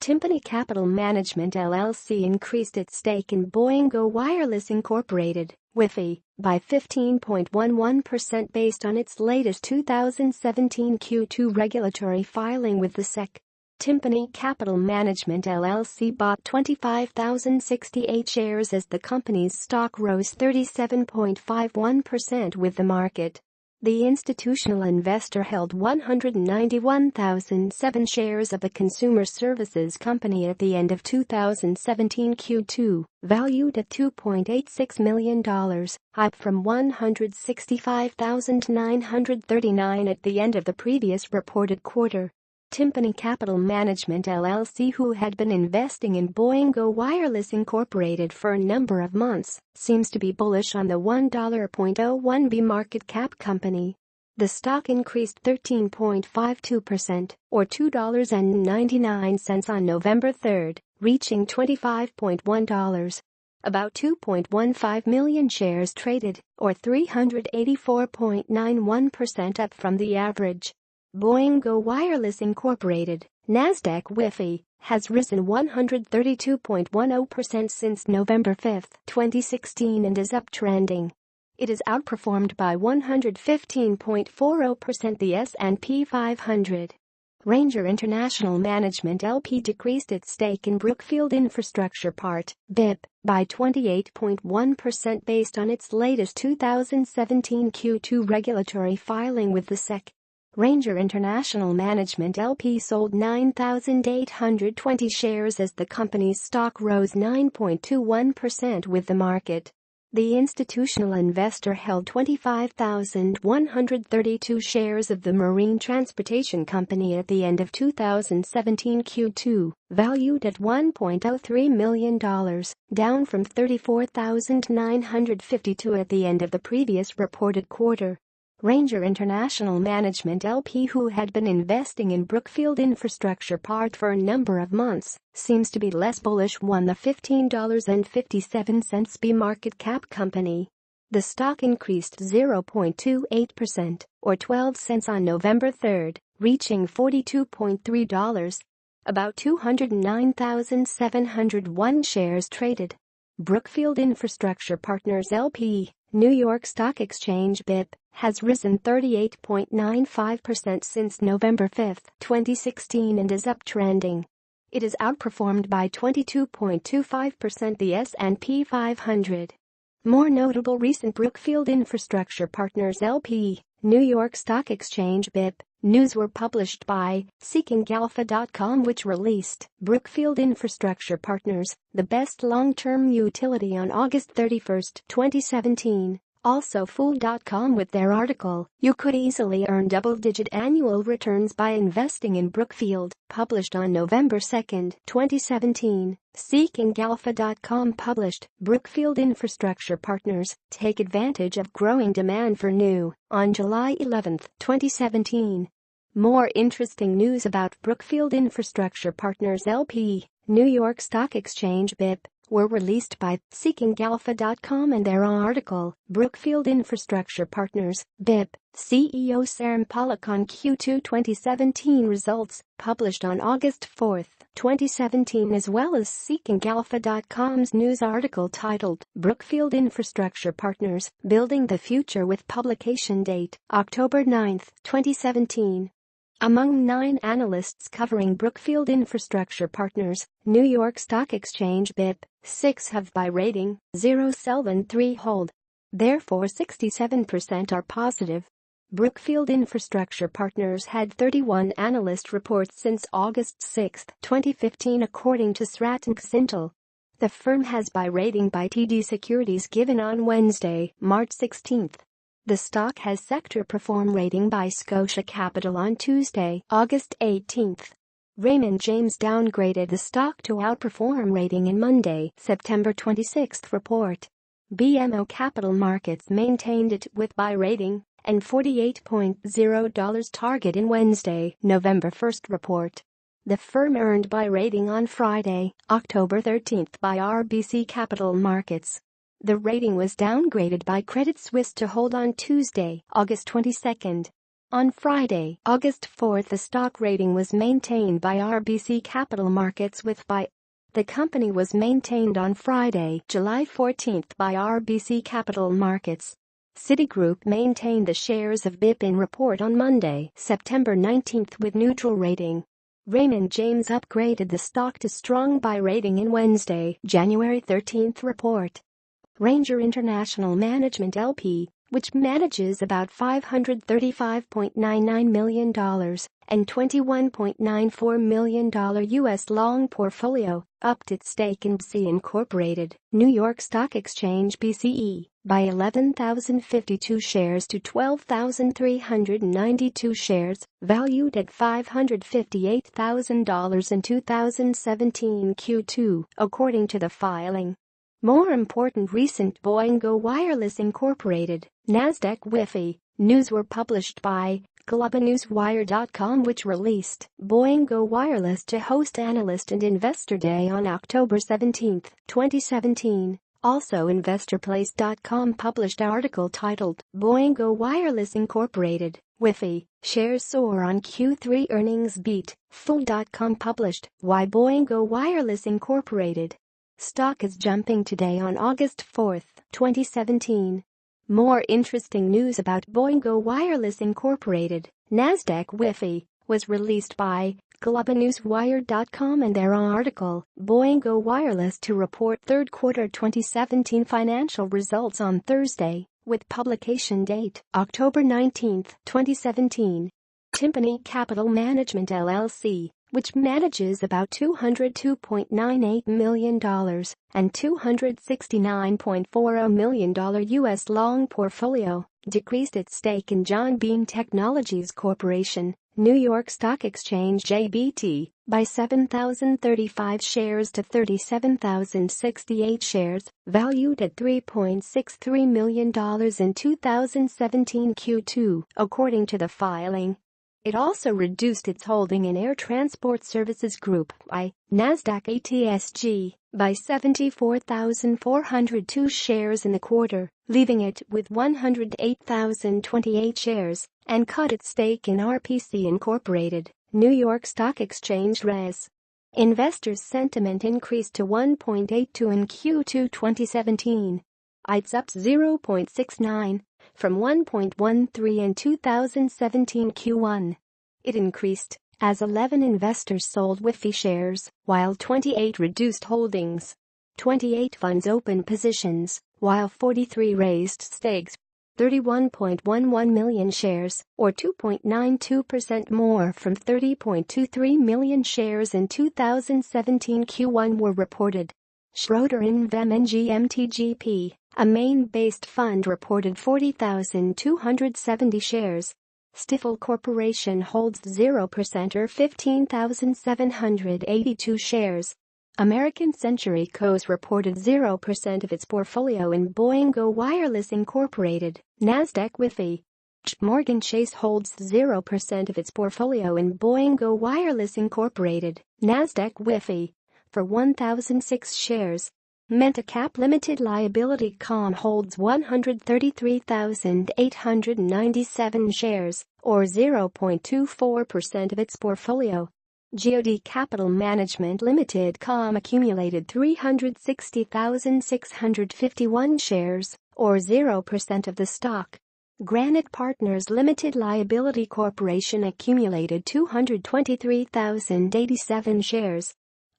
Timpani Capital Management Llc increased its stake in Boingo Wireless Inc. WIFI by 15.11% based on its latest 2017 Q2 regulatory filing with the SEC. Timpani Capital Management Llc bought 25,068 shares as the company's stock rose 37.51% with the market. The institutional investor held 191,007 shares of the consumer services company at the end of 2017 Q2, valued at $2.86 million, up from 165,939 at the end of the previous reported quarter. Timpani Capital Management Llc, who had been investing in Boingo Wireless Inc. for a number of months, seems to be bullish on the $1.01 B market cap company. The stock increased 13.52%, or $2.99 on November 3, reaching $25.1. About 2.15 million shares traded, or 384.91% up from the average. Boingo Wireless Inc. NASDAQ WIFI has risen 132.10% since November 5, 2016 and is uptrending. It is outperformed by 115.40% the S&P 500. Ranger International Management LP decreased its stake in Brookfield Infrastructure Part, BIP, by 28.1% based on its latest 2017 Q2 regulatory filing with the SEC. Ranger International Management LP sold 9,820 shares as the company's stock rose 9.21% with the market. The institutional investor held 25,132 shares of the marine transportation company at the end of 2017 Q2, valued at $1.03 million, down from 34,952 at the end of the previous reported quarter. Ranger International Management LP, who had been investing in Brookfield Infrastructure Part for a number of months, seems to be less bullish on the $15.57 B market cap company. The stock increased 0.28%, or 12 cents on November 3, reaching $42.3. About 209,701 shares traded. Brookfield Infrastructure Partners LP, New York Stock Exchange BIP, has risen 38.95% since November 5, 2016 and is uptrending. It is outperformed by 22.25% the S&P 500. More notable recent Brookfield Infrastructure Partners LP, New York Stock Exchange BIP, news were published by SeekingAlpha.com, which released Brookfield Infrastructure Partners, the best long-term utility on August 31, 2017. Also Fool.com with their article, "You could easily earn double-digit annual returns by investing in Brookfield," published on November 2, 2017. SeekingAlpha.com published, "Brookfield Infrastructure Partners take advantage of growing demand for new," on July 11, 2017. More interesting news about Brookfield Infrastructure Partners LP, New York Stock Exchange BIP, were released by SeekingAlpha.com and their article, "Brookfield Infrastructure Partners, BIP, CEO Sam Pollock on Q2 2017 results," published on August 4, 2017, as well as SeekingAlpha.com's news article titled, "Brookfield Infrastructure Partners, Building the Future," with publication date, October 9, 2017. Among 9 analysts covering Brookfield Infrastructure Partners, New York Stock Exchange BIP, 6 have buy rating, 0 sell and 3 hold. Therefore 67% are positive. Brookfield Infrastructure Partners had 31 analyst reports since August 6, 2015 according to Stratton Sintel. The firm has buy rating by TD Securities given on Wednesday, March 16. The stock has sector perform rating by Scotia Capital on Tuesday, August 18. Raymond James downgraded the stock to outperform rating in Monday, September 26 report. BMO Capital Markets maintained it with buy rating and $48.0 target in Wednesday, November 1 report. The firm earned buy rating on Friday, October 13 by RBC Capital Markets. The rating was downgraded by Credit Suisse to hold on Tuesday, August 22. On Friday, August 4, the stock rating was maintained by RBC Capital Markets with buy. The company was maintained on Friday, July 14 by RBC Capital Markets. Citigroup maintained the shares of BIP in report on Monday, September 19 with neutral rating. Raymond James upgraded the stock to strong buy rating in Wednesday, January 13 report. Ranger International Management Llc, which manages about $535.99 million and $21.94 million U.S. long portfolio, upped its stake in BC Incorporated, New York Stock Exchange BCE, by 11,052 shares to 12,392 shares, valued at $558,000 in 2017 Q2, according to the filing. More important recent Boingo Wireless Incorporated, NASDAQ WIFI, news were published by globenewswire.com, which released Boingo Wireless to host Analyst and Investor Day on October 17, 2017. Also, InvestorPlace.com published an article titled Boingo Wireless Incorporated, WIFI, shares soar on Q3 earnings beat. Fool.com published Why Boingo Wireless Incorporated stock is jumping today on August 4, 2017. More interesting news about Boingo Wireless Incorporated, NASDAQ WIFI, was released by globenewswire.com and their article, Boingo Wireless to report third quarter 2017 financial results on Thursday, with publication date October 19, 2017. Timpani Capital Management Llc, which manages about $202.98 million and $269.40 million U.S. long portfolio, decreased its stake in John Bean Technologies Corporation, New York Stock Exchange JBT, by 7,035 shares to 37,068 shares, valued at $3.63 million in 2017 Q2, according to the filing. It also reduced its holding in Air Transport Services Group by NASDAQ ATSG by 74,402 shares in the quarter, leaving it with 108,028 shares, and cut its stake in RPC Incorporated, New York Stock Exchange RES. Investors' sentiment increased to 1.82 in Q2 2017. It's up 0.69 from 1.13 in 2017 Q1. It increased as 11 investors sold WIFI shares, while 28 reduced holdings. 28 funds opened positions, while 43 raised stakes. 31.11 million shares, or 2.92% more from 30.23 million shares in 2017 Q1 were reported. Schroeder Invem GMTGP, a Maine-based fund, reported 40,270 shares. Stifel Corporation holds 0% or 15,782 shares. American Century Co.'s reported 0% of its portfolio in Boingo Wireless Incorporated, NASDAQ WIFI. Morgan Chase holds 0% of its portfolio in Boingo Wireless Incorporated, NASDAQ WIFI, for 1,006 shares. Mentacap Limited Liability Com holds 133,897 shares, or 0.24% of its portfolio. GOD Capital Management Limited Com accumulated 360,651 shares, or 0% of the stock. Granite Partners Limited Liability Corporation accumulated 223,087 shares.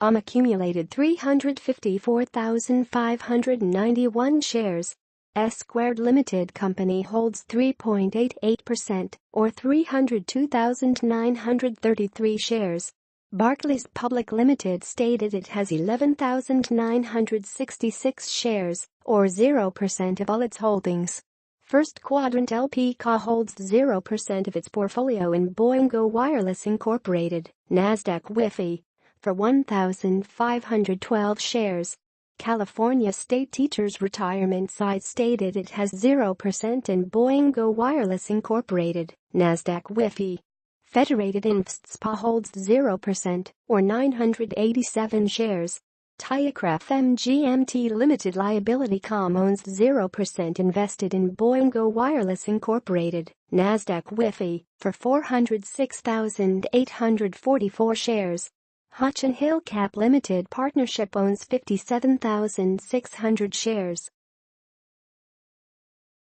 Accumulated 354,591 shares. S-Squared Limited Company holds 3.88%, or 302,933 shares. Barclays Public Limited stated it has 11,966 shares, or 0% of all its holdings. First Quadrant LP Co. holds 0% of its portfolio in Boingo Wireless Incorporated, NASDAQ WIFI, for 1,512 shares. California State Teachers Retirement Site stated it has 0% in Boingo Wireless Incorporated, NASDAQ WIFI. Federated Invest SPA holds 0%, or 987 shares. Tiacraft MGMT Limited Liability Com owns 0% invested in Boingo Wireless Inc, NASDAQ WIFI, for 406,844 shares. Hodge & Hill Cap Limited Partnership owns 57,600 shares.